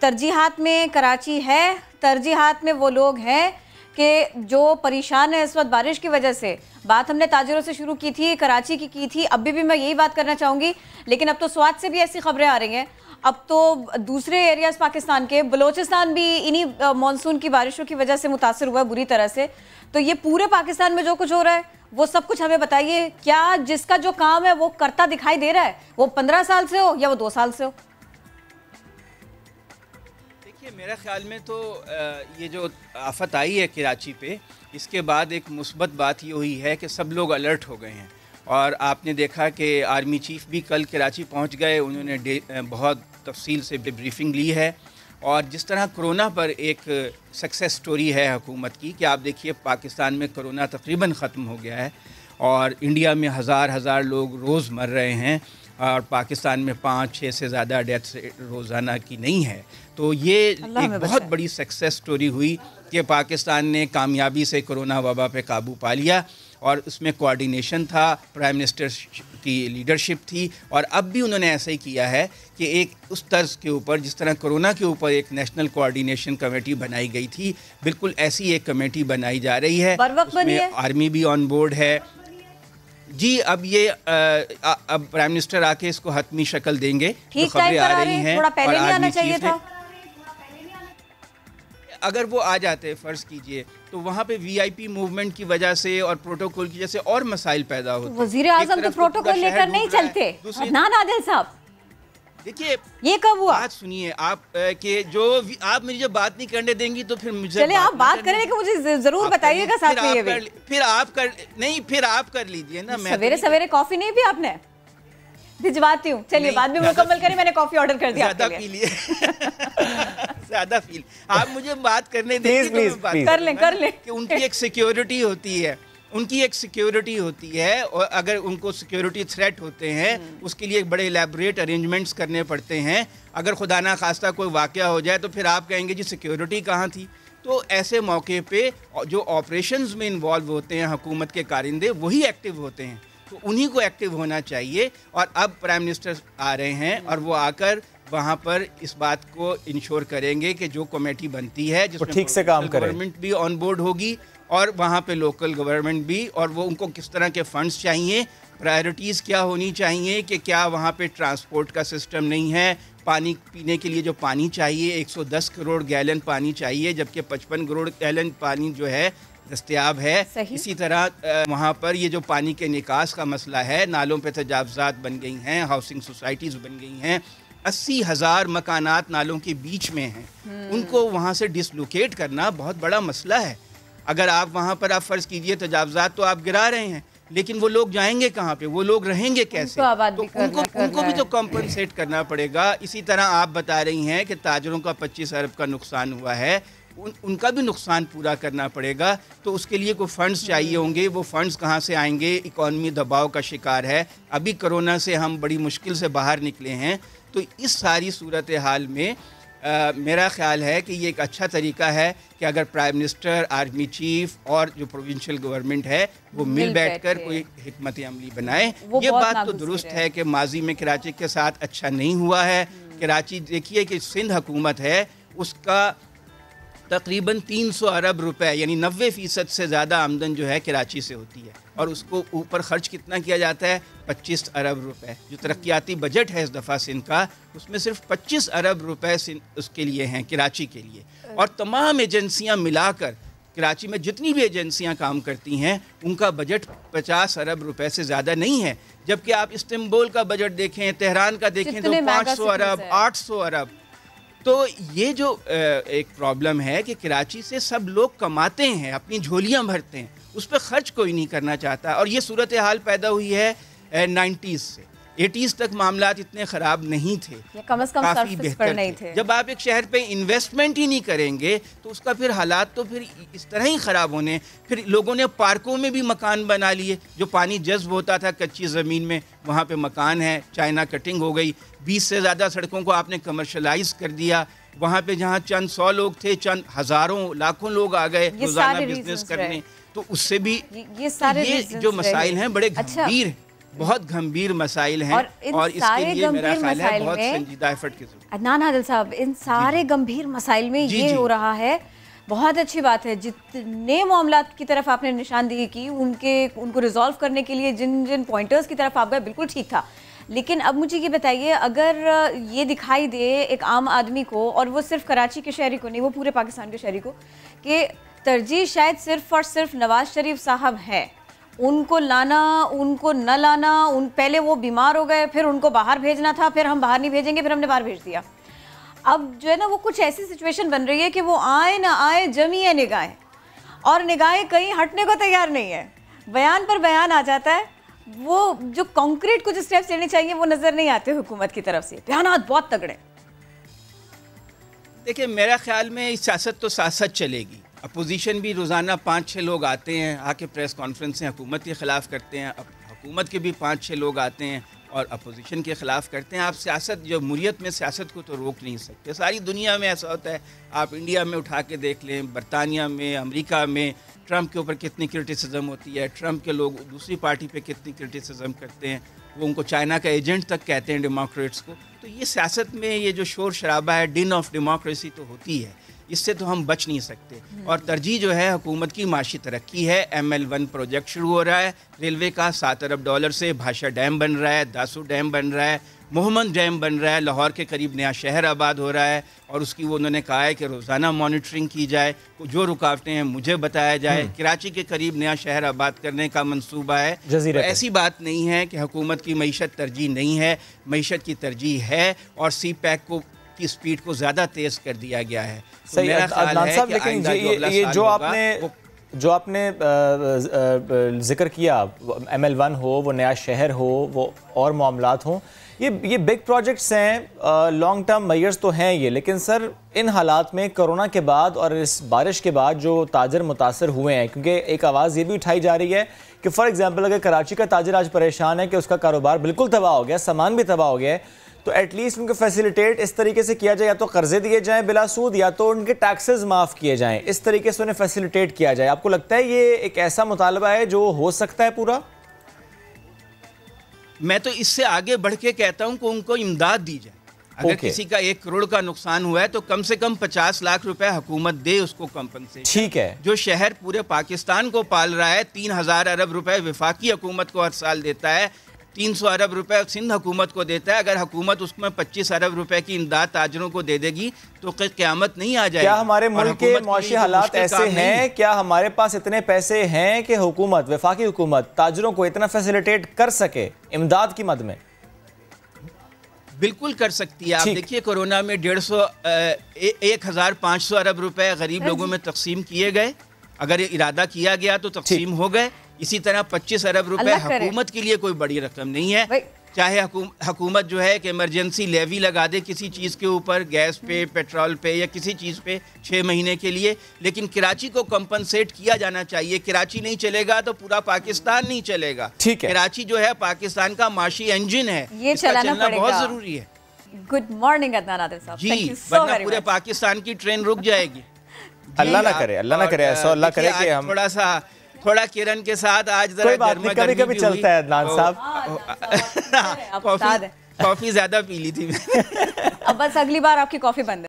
तरजीहात में कराची है, तरजीहात में वो लोग हैं कि जो परेशान है इस वक्त बारिश की वजह से। बात हमने ताजिरों से शुरू की थी, कराची की थी, अभी भी मैं यही बात करना चाहूँगी, लेकिन अब तो स्वात से भी ऐसी खबरें आ रही हैं, अब तो दूसरे एरियाज़ पाकिस्तान के, बलोचिस्तान भी इन्हीं मानसून की बारिशों की वजह से मुतासर हुआ है बुरी तरह से। तो ये पूरे पाकिस्तान में जो कुछ हो रहा है वो सब कुछ हमें बताइए, क्या जिसका जो काम है वो करता दिखाई दे रहा है, वो 15 साल से हो या वो 2 साल से हो? देखिए, मेरे ख्याल में तो ये जो आफत आई है कराची पे, इसके बाद एक मुस्बत बात ये हुई है कि सब लोग अलर्ट हो गए हैं। और आपने देखा कि आर्मी चीफ भी कल कराची पहुंच गए, उन्होंने बहुत तफसील से ब्रीफिंग ली है। और जिस तरह कोरोना पर एक सक्सेस स्टोरी है हुकूमत की कि आप देखिए पाकिस्तान में कोरोना तकरीबन ख़त्म हो गया है और इंडिया में हज़ार लोग रोज़ मर रहे हैं और पाकिस्तान में 5-6 से ज़्यादा डेथ्स रोज़ाना की नहीं है। तो ये एक बहुत बड़ी सक्सेस स्टोरी हुई कि पाकिस्तान ने कामयाबी से कोरोना वबा पे काबू पा लिया और उसमें कोऑर्डिनेशन था, प्राइम मिनिस्टर की लीडरशिप थी। और अब भी उन्होंने ऐसा ही किया है कि एक उस तर्ज के ऊपर जिस तरह कोरोना के ऊपर एक नेशनल कोऑर्डिनेशन कमेटी बनाई गई थी, बिल्कुल ऐसी एक कमेटी बनाई जा रही है। उसमें आर्मी भी ऑन बोर्ड है जी। अब ये अब प्राइम मिनिस्टर आके इसको हतमी शक्ल देंगे, जो खबरें आ रही हैं, थोड़ा पहले नहीं आना चाहिए था। अगर वो आ जाते फ़र्ज़ कीजिए तो वहाँ पे वीआईपी मूवमेंट की वजह से और प्रोटोकॉल की वजह से और मसाइल पैदा होते। वज़ीर आज़म तो प्रोटोकॉल लेकर नहीं चलते। अदनान आदिल साहब, देखिए ये कब हुआ? बात सुनिए आप कि जो आप मुझे बात नहीं करने देंगी तो फिर मुझे चले आप बात करें कि मुझे जरूर बताइएगा साथ में। ये भी फिर आप कर लीजिए ना। मैं सवेरे सवेरे कॉफी नहीं पी आपने? भिजवाती हूँ, चलिए बाद में मुकम्मल करें, मैंने कॉफी ऑर्डर कर दिया ज़्यादा पी लिए ज़्यादा फील। आप मुझे बात करने देंगे तो कर लें कि उनकी एक सिक्योरिटी होती है, उनकी एक सिक्योरिटी होती है और अगर उनको सिक्योरिटी थ्रेट होते हैं उसके लिए बड़े इलेबोरेट अरेंजमेंट्स करने पड़ते हैं। अगर खुदा ना खास्ता कोई वाक़या हो जाए तो फिर आप कहेंगे जी सिक्योरिटी कहाँ थी। तो ऐसे मौके पे जो ऑपरेशंस में इन्वॉल्व होते हैं हुकूमत के कारिंदे वही एक्टिव होते हैं, तो उन्हीं को एक्टिव होना चाहिए। और अब प्राइम मिनिस्टर आ रहे हैं और वो आकर वहाँ पर इस बात को इंश्योर करेंगे कि जो कमेटी बनती है जिसमें ठीक से काम करें, गवर्नमेंट भी ऑन बोर्ड होगी और वहाँ पे लोकल गवर्नमेंट भी, और वो उनको किस तरह के फंड्स चाहिए, प्रायोरिटीज़ क्या होनी चाहिए, कि क्या वहाँ पे ट्रांसपोर्ट का सिस्टम नहीं है, पानी पीने के लिए जो पानी चाहिए 110 करोड़ गैलन पानी चाहिए जबकि 55 करोड़ गैलन पानी जो है दस्तयाब है। इसी तरह वहाँ पर ये जो पानी के निकास का मसला है, नालों पे तजावज़ात बन गई हैं, हाउसिंग सोसाइटीज़ बन गई हैं, 80,000 मकानात नालों के बीच में हैं, उनको वहाँ से डिसलोकेट करना बहुत बड़ा मसला है। अगर आप वहाँ पर आप फ़र्ज़ कीजिए तजावज़ात तो आप गिरा रहे हैं, लेकिन वो लोग जाएंगे कहाँ पे, वो लोग रहेंगे कैसे? उनको भी तो कॉम्पनसेट करना पड़ेगा। इसी तरह आप बता रही हैं कि ताजरों का 25 अरब का नुकसान हुआ है, उनका भी नुकसान पूरा करना पड़ेगा, तो उसके लिए कोई फ़ंड्स चाहिए होंगे। वो फ़ंड्स कहाँ से आएंगे? इकॉनमी दबाव का शिकार है, अभी कोरोना से हम बड़ी मुश्किल से बाहर निकले हैं। तो इस सारी सूरत हाल में मेरा ख्याल है कि ये एक अच्छा तरीका है कि अगर प्राइम मिनिस्टर, आर्मी चीफ और जो प्रोविंशियल गवर्नमेंट है वो मिल बैठकर कोई हिकमत अमली बनाए। ये बात तो दुरुस्त है कि माजी में कराची के साथ अच्छा नहीं हुआ है। कराची देखिए कि सिंध हुकूमत है, उसका तकरीबन 300 अरब रुपए यानी 90% से ज़्यादा आमदन जो है कराची से होती है, और उसको ऊपर ख़र्च कितना किया जाता है? 25 अरब रुपए। जो तरक्याती बजट है इस दफ़ा सिंध का, उसमें सिर्फ 25 अरब रुपए उसके लिए हैं, कराची के लिए। और तमाम एजेंसियां मिलाकर कराची में जितनी भी एजेंसियां काम करती हैं उनका बजट 50 अरब रुपए से ज़्यादा नहीं है। जबकि आप इस्तांबुल का बजट देखें, तेहरान का देखें तो 500 अरब, 800 अरब। तो ये जो एक प्रॉब्लम है कि कराची से सब लोग कमाते हैं, अपनी झोलियां भरते हैं, उस पर ख़र्च कोई नहीं करना चाहता। और ये सूरत हाल पैदा हुई है 90s से 80s तक मामलात इतने ख़राब नहीं थे, कम से कम काफ़ी बेहतर नहीं थे। जब आप एक शहर पे इन्वेस्टमेंट ही नहीं करेंगे तो उसका फिर हालात तो फिर इस तरह ही ख़राब होने। फिर लोगों ने पार्कों में भी मकान बना लिए, जो पानी जज्ब होता था कच्ची ज़मीन में, वहाँ पे मकान है, चाइना कटिंग हो गई। 20 से ज़्यादा सड़कों को आपने कमर्शलाइज कर दिया। वहाँ पे जहाँ चंद 100 लोग थे, चंद हज़ारों लाखों लोग आ गए रोज़ाना बिजनेस करने। तो उससे भी ये जो मसाइल हैं बड़े गंभीर हैं। बहुत गंभीर मसाइल हैं और इसके लिए मेरा ख्याल है बहुत में संजीदा एफर्ट की जरूरत है। अदनान आदिल साहब, इन सारे गंभीर मसाइल में ये हो रहा है, बहुत अच्छी बात है। जितने मामलात की तरफ आपने निशानदेही की, उनको रिजॉल्व करने के लिए जिन जिन पॉइंटर्स की तरफ आप गए, बिल्कुल ठीक था। लेकिन अब मुझे ये बताइए, अगर ये दिखाई दे एक आम आदमी को, और वो सिर्फ कराची के शहरी को नहीं, वो पूरे पाकिस्तान के शहरी को, कि तरजीह शायद सिर्फ और सिर्फ नवाज शरीफ साहब है, उनको लाना, उनको न लाना, पहले वो बीमार हो गए, फिर उनको बाहर भेजना था, फिर हम बाहर नहीं भेजेंगे, फिर हमने बाहर भेज दिया। अब जो है ना, वो कुछ ऐसी सिचुएशन बन रही है कि वो आए ना आए, जमी है निगाहें, और निगाहें कहीं हटने को तैयार नहीं है। बयान पर बयान आ जाता है, वो जो कॉन्क्रीट कुछ स्टेप्स लेने चाहिए वो नजर नहीं आते हुकूमत की तरफ से। बयानात बहुत तगड़े। देखिए, मेरा ख्याल में सियासत तो साथ साथ चलेगी। अपोजिशन भी रोज़ाना 5-6 लोग आते हैं, आके प्रेस कॉन्फ्रेंसें हुकूमत के ख़िलाफ़ करते हैं, हुकूमत के भी 5-6 लोग आते हैं और अपोजिशन के ख़िलाफ़ करते हैं। आप सियासत, जमहूरियत में सियासत को तो रोक नहीं सकते। सारी दुनिया में ऐसा होता है। आप इंडिया में उठा के देख लें, बरतानिया में, अमेरिका में ट्रंप के ऊपर कितनी क्रिटिसिज्म होती है, ट्रंप के लोग दूसरी पार्टी पे कितनी क्रिटिसिज्म करते हैं, वो उनको चाइना का एजेंट तक कहते हैं डेमोक्रेट्स को। तो ये सियासत में ये जो शोर शराबा है, डिन ऑफ डेमोक्रेसी तो होती है, इससे तो हम बच नहीं सकते। और तरजीह जो है हुकूमत की माशी तरक्की है। ML1 प्रोजेक्ट शुरू हो रहा है रेलवे का, $7 अरब से। भाषा डैम बन रहा है, दासू डैम बन रहा है, मोहम्मद डैम बन रहा है, लाहौर के करीब नया शहर आबाद हो रहा है, और उसकी वो उन्होंने कहा है कि रोज़ाना मॉनिटरिंग की जाए, जो रुकावटें हैं मुझे बताया जाए। कराची के करीब नया शहर आबाद करने का मंसूबा है। तो ऐसी बात नहीं है कि हुकूमत की मईशत तरजीह नहीं है, मईशत की तरजीह है, और CPEC की स्पीड को ज़्यादा तेज़ कर दिया गया है। तो मेरा ख्याल है कि लेकिन ये जो आपने जिक्र किया, ML1 हो, वो नया शहर हो, वो और मामलात हों, ये बिग प्रोजेक्ट्स हैं, लॉन्ग टर्म मेजर्स तो हैं ये। लेकिन सर, इन हालात में कोरोना के बाद और इस बारिश के बाद जो ताजर मुतासर हुए हैं, क्योंकि एक आवाज़ ये भी उठाई जा रही है कि फॉर एग्जांपल अगर कराची का ताजर आज परेशान है कि उसका कारोबार बिल्कुल तबाह हो गया, सामान भी तबाह हो गया है, तो एटलीस्ट उनको फैसिलिटेट इस तरीके से किया जाए, या तो कर्जे दिए जाएं बिला सूद, या तो उनके टैक्सेस माफ़ किए जाएं, इस तरीके से उन्हें फैसिलिटेट किया जाए। आपको लगता है ये एक ऐसा मुतालबा है जो हो सकता है पूरा? मैं तो इससे आगे बढ़ के कहता हूं कि उनको इमदाद दी जाए। अगर किसी का 1 करोड़ का नुकसान हुआ है तो कम से कम 50 लाख रुपए हुकूमत दे उसको कंपनसेशन। ठीक है। जो शहर पूरे पाकिस्तान को पाल रहा है, 3000 अरब रुपए वफाकी हुकूमत को हर साल देता है, 300 अरब रुपए सिंध हुकूमत को देता है। अगर हुकूमत उसमें 25 अरब रुपए की इमदाद ताजरों को दे देगी तो क़यामत नहीं आ जाएगी। क्या हमारे मुल्क के मौशी हालात ऐसे हैं, क्या हमारे पास इतने पैसे हैं कि हुकूमत, वफाकी हुकूमत ताजरों को इतना फैसिलिटेट कर सके इमदाद की मद में? बिल्कुल कर सकती है। आप देखिए, कोरोना में 1500 अरब रुपए गरीब लोगों में तकसीम किए गए। अगर ये इरादा किया गया तो तकसीम हो गए। इसी तरह 25 अरब रुपए हुकूमत के लिए कोई बड़ी रकम नहीं है। चाहे हुकूमत जो है कि इमरजेंसी लेवी लगा दे किसी चीज़ के ऊपर, गैस पे, पेट्रोल पे या किसी चीज़ पे 6 महीने के लिए, लेकिन कराची को कंपनसेट किया जाना चाहिए। कराची नहीं चलेगा तो पूरा पाकिस्तान नहीं चलेगा। ठीक है। कराची जो है पाकिस्तान का माशी इंजन है, ये चलना बहुत जरूरी है। गुड मॉर्निंग अदनान आदिल साहब। जी, वरना पूरे पाकिस्तान की ट्रेन रुक जाएगी। अल्लाह ना करे, अल्लाह ना करे ऐसा, अल्लाह करे कि हम थोड़ा किरण के साथ आज कभी कभी चलता है अदनान साहब। कॉफी ज्यादा पी ली थी। अब बस अगली बार आपकी कॉफी बंद है।